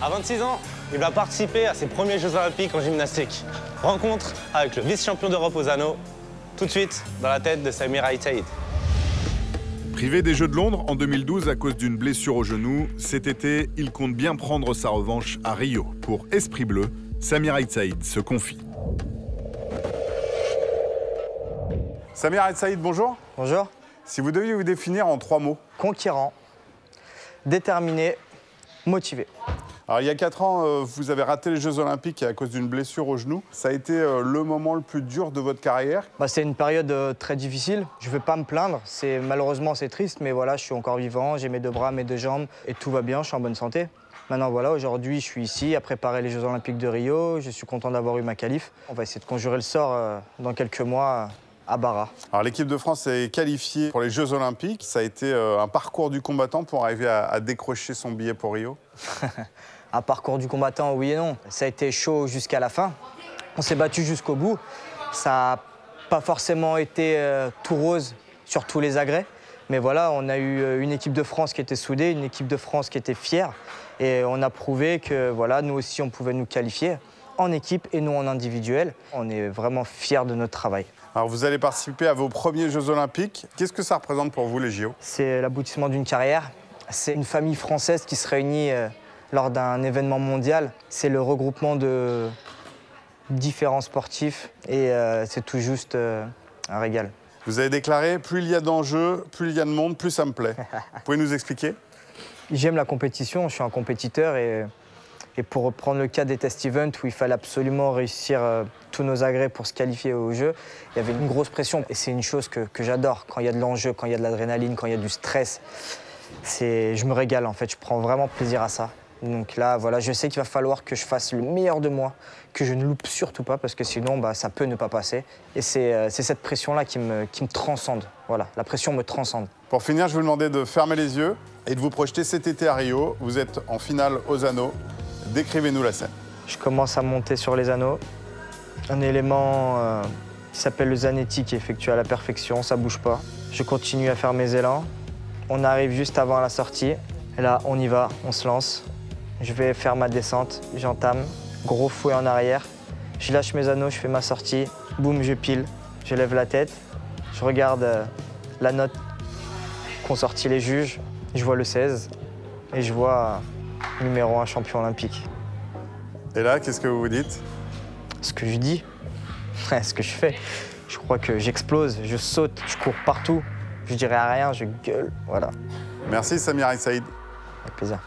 À 26 ans, il va participer à ses premiers Jeux Olympiques en gymnastique. Rencontre avec le vice-champion d'Europe aux anneaux, tout de suite dans la tête de Samir Aït Saïd. Privé des Jeux de Londres en 2012 à cause d'une blessure au genou, cet été, il compte bien prendre sa revanche à Rio. Pour Esprit Bleu, Samir Aït Saïd se confie. Samir Aït Saïd, bonjour. Bonjour. Si vous deviez vous définir en 3 mots. Conquérant, déterminé, motivé. Alors, il y a 4 ans, vous avez raté les Jeux Olympiques à cause d'une blessure au genou. Ça a été le moment le plus dur de votre carrière. C'est une période très difficile. Je ne vais pas me plaindre. Malheureusement, c'est triste, mais voilà, je suis encore vivant. J'ai mes 2 bras, mes 2 jambes et tout va bien. Je suis en bonne santé. Maintenant, voilà, aujourd'hui, je suis ici à préparer les Jeux Olympiques de Rio. Je suis content d'avoir eu ma qualif. On va essayer de conjurer le sort dans quelques mois à Barra. Alors, l'équipe de France est qualifiée pour les Jeux Olympiques. Ça a été un parcours du combattant pour arriver à décrocher son billet pour Rio. Un parcours du combattant, oui et non. Ça a été chaud jusqu'à la fin. On s'est battu jusqu'au bout. Ça n'a pas forcément été tout rose sur tous les agrès. Mais voilà, on a eu une équipe de France qui était soudée, une équipe de France qui était fière. Et on a prouvé que voilà, nous aussi, on pouvait nous qualifier en équipe et non en individuel. On est vraiment fiers de notre travail. Alors, vous allez participer à vos premiers Jeux Olympiques. Qu'est-ce que ça représente pour vous, les JO? C'est l'aboutissement d'une carrière. C'est une famille française qui se réunit lors d'un événement mondial. C'est le regroupement de différents sportifs et c'est tout juste un régal. Vous avez déclaré « Plus il y a d'enjeux, plus il y a de monde, plus ça me plaît ». Vous pouvez nous expliquer? J'aime la compétition, je suis un compétiteur et pour reprendre le cas des test events où il fallait absolument réussir tous nos agrès pour se qualifier au jeu, il y avait une grosse pression et c'est une chose que j'adore. Quand il y a de l'enjeu, quand il y a de l'adrénaline, quand il y a du stress, je me régale en fait, je prends vraiment plaisir à ça. Donc là, voilà, je sais qu'il va falloir que je fasse le meilleur de moi, que je ne loupe surtout pas parce que sinon, ça peut ne pas passer. Et c'est cette pression-là qui me transcende. Voilà, la pression me transcende. Pour finir, je vais vous demander de fermer les yeux et de vous projeter cet été à Rio. Vous êtes en finale aux anneaux. Décrivez-nous la scène. Je commence à monter sur les anneaux. Un élément qui s'appelle le Zanetti qui est effectué à la perfection, ça bouge pas. Je continue à faire mes élans. On arrive juste avant la sortie. Et là, on y va, on se lance. Je vais faire ma descente, j'entame, gros fouet en arrière. Je lâche mes anneaux, je fais ma sortie, boum, je pile. Je lève la tête, je regarde la note qu'ont sorti les juges. Je vois le 16 et je vois numéro 1 champion olympique. Et là, qu'est-ce que vous vous dites? Ce que je dis, ce que je fais. Je crois que j'explose, je saute, je cours partout. Je dirai à rien, je gueule, voilà. Merci Samir Aït Saïd. Avec plaisir.